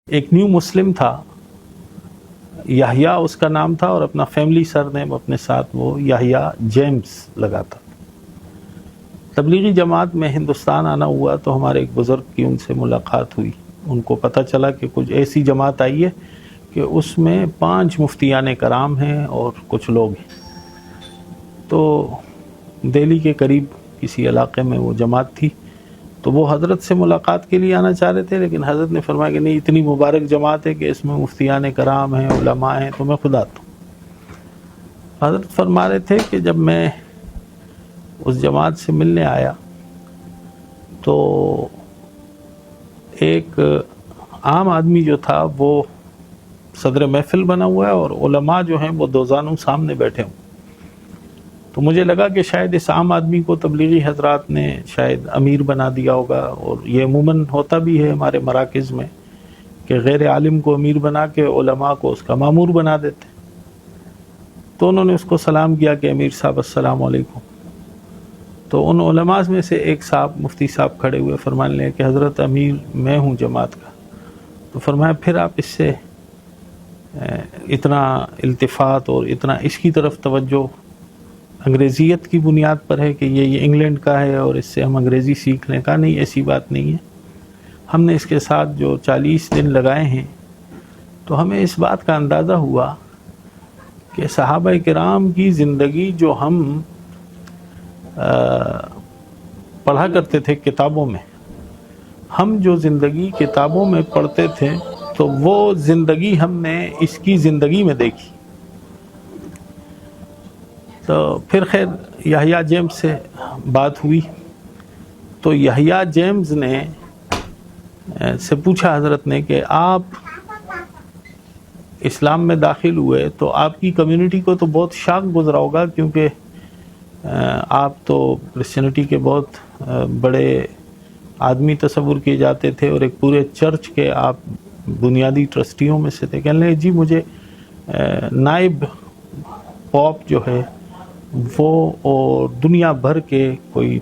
ایک نیو مسلم تھا، یحییٰ اس کا نام تھا، اور اپنا فیملی سر نیم اپنے ساتھ وہ یحییٰ جیمز لگاتا. تبلیغی جماعت میں ہندوستان آنا ہوا تو ہمارے ایک بزرگ کی ان سے ملاقات ہوئی. ان کو پتہ چلا کہ کچھ ایسی جماعت آئی ہے کہ اس میں 5 مفتیان کرام ہیں اور کچھ لوگ ہیں. تو دہلی کے قریب کسی علاقے میں وہ جماعت تھی، تو وہ حضرت سے ملاقات کے لیے آنا چاہ رہے تھے، لیکن حضرت نے فرمایا کہ نہیں، اتنی مبارک جماعت ہے کہ اس میں مفتیان کرام ہیں، علماء ہیں، تو میں خود آتا ہوں. حضرت فرما رہے تھے کہ جب میں اس جماعت سے ملنے آیا تو ایک عام آدمی جو تھا وہ صدر محفل بنا ہوا ہے اور علماء جو ہیں وہ دو زانوں سامنے بیٹھے ہوں. تو مجھے لگا کہ شاید اس عام آدمی کو تبلیغی حضرات نے شاید امیر بنا دیا ہوگا، اور یہ عموماً ہوتا بھی ہے ہمارے مراکز میں کہ غیر عالم کو امیر بنا کے علماء کو اس کا مامور بنا دیتے. تو انہوں نے اس کو سلام کیا کہ امیر صاحب السلام علیکم. تو ان علماء میں سے ایک صاحب مفتی صاحب کھڑے ہوئے، فرمانے لگے کہ حضرت امیر میں ہوں جماعت کا. تو فرمایا پھر آپ اس سے اتنا التفات اور اتنا اس کی طرف توجہ انگریزیت کی بنیاد پر ہے کہ یہ انگلینڈ کا ہے اور اس سے ہم انگریزی سیکھنے کا نہیں، ایسی بات نہیں ہے. ہم نے اس کے ساتھ جو 40 دن لگائے ہیں تو ہمیں اس بات کا اندازہ ہوا کہ صحابہ کرام کی زندگی جو ہم پڑھا کرتے تھے کتابوں میں، ہم جو زندگی کتابوں میں پڑھتے تھے تو وہ زندگی ہم نے اس کی زندگی میں دیکھی. تو پھر خیر یحییٰ جیمز سے بات ہوئی تو یحییٰ جیمز نے سے پوچھا حضرت نے کہ آپ اسلام میں داخل ہوئے تو آپ کی کمیونٹی کو تو بہت شاک گزرا ہوگا، کیونکہ آپ تو کرسچینٹی کے بہت بڑے آدمی تصور کیے جاتے تھے اور ایک پورے چرچ کے آپ بنیادی ٹرسٹیوں میں سے تھے. کہنے لگے جی مجھے نائب پوپ جو ہے وہ اور دنیا بھر کے کوئی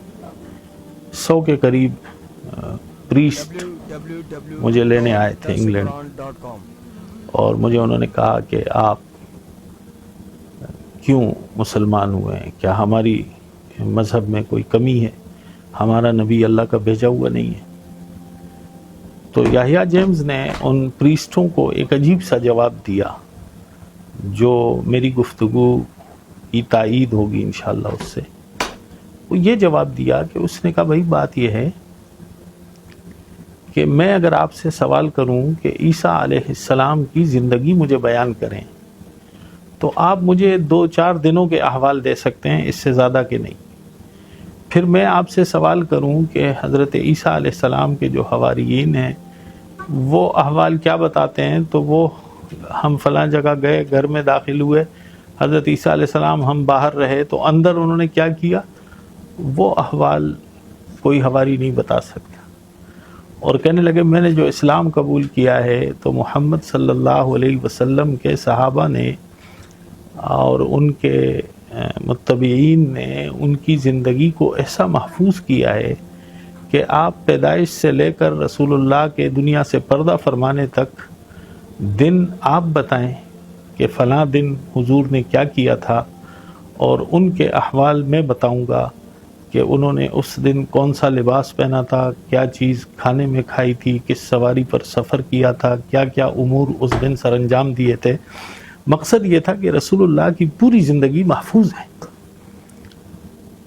100 کے قریب پریسٹ مجھے لینے آئے تھے انگلینڈ، اور مجھے انہوں نے کہا کہ آپ کیوں مسلمان ہوئے ہیں، کیا ہماری مذہب میں کوئی کمی ہے، ہمارا نبی اللہ کا بھیجا ہوا نہیں ہے. تو یحییٰ جیمز نے ان پریسٹوں کو ایک عجیب سا جواب دیا جو میری گفتگو کی تائید ہوگی انشاءاللہ اس سے. وہ یہ جواب دیا کہ اس نے کہا بھائی بات یہ ہے کہ میں اگر آپ سے سوال کروں کہ عیسیٰ علیہ السلام کی زندگی مجھے بیان کریں تو آپ مجھے 2-4 دنوں کے احوال دے سکتے ہیں، اس سے زیادہ کہ نہیں. پھر میں آپ سے سوال کروں کہ حضرت عیسیٰ علیہ السلام کے جو حواریین ہیں وہ احوال کیا بتاتے ہیں، تو وہ ہم فلاں جگہ گئے، گھر میں داخل ہوئے، حضرت عیسیٰ علیہ السلام ہم باہر رہے تو اندر انہوں نے کیا کیا، وہ احوال کوئی حواری نہیں بتا سکتا. اور کہنے لگے میں نے جو اسلام قبول کیا ہے تو محمد صلی اللہ علیہ وسلم کے صحابہ نے اور ان کے متبعین نے ان کی زندگی کو ایسا محفوظ کیا ہے کہ آپ پیدائش سے لے کر رسول اللہ کے دنیا سے پردہ فرمانے تک دن آپ بتائیں کہ فلاں دن حضور نے کیا کیا تھا، اور ان کے احوال میں بتاؤں گا کہ انہوں نے اس دن کون سا لباس پہنا تھا، کیا چیز کھانے میں کھائی تھی، کس سواری پر سفر کیا تھا، کیا کیا امور اس دن سر انجام دیے تھے. مقصد یہ تھا کہ رسول اللہ کی پوری زندگی محفوظ ہے.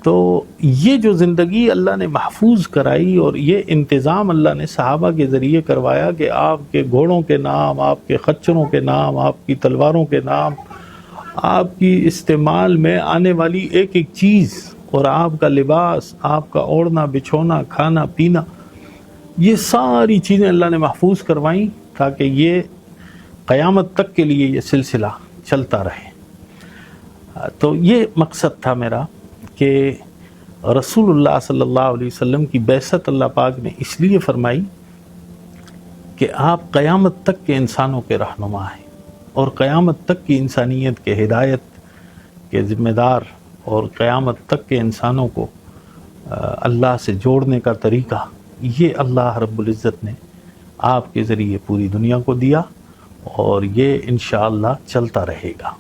تو یہ جو زندگی اللہ نے محفوظ کرائی اور یہ انتظام اللہ نے صحابہ کے ذریعے کروایا کہ آپ کے گھوڑوں کے نام، آپ کے خچروں کے نام، آپ کی تلواروں کے نام، آپ کی استعمال میں آنے والی ایک ایک چیز، اور آپ کا لباس، آپ کا اوڑھنا بچھونا، کھانا پینا، یہ ساری چیزیں اللہ نے محفوظ کروائیں تاکہ یہ قیامت تک کے لیے یہ سلسلہ چلتا رہے. تو یہ مقصد تھا میرا کہ رسول اللہ صلی اللہ علیہ وسلم کی بعثت اللہ پاک نے اس لیے فرمائی کہ آپ قیامت تک کے انسانوں کے رہنما ہیں اور قیامت تک کی انسانیت کے ہدایت کے ذمہ دار، اور قیامت تک کے انسانوں کو اللہ سے جوڑنے کا طریقہ یہ اللہ رب العزت نے آپ کے ذریعے پوری دنیا کو دیا، اور یہ انشاءاللہ چلتا رہے گا۔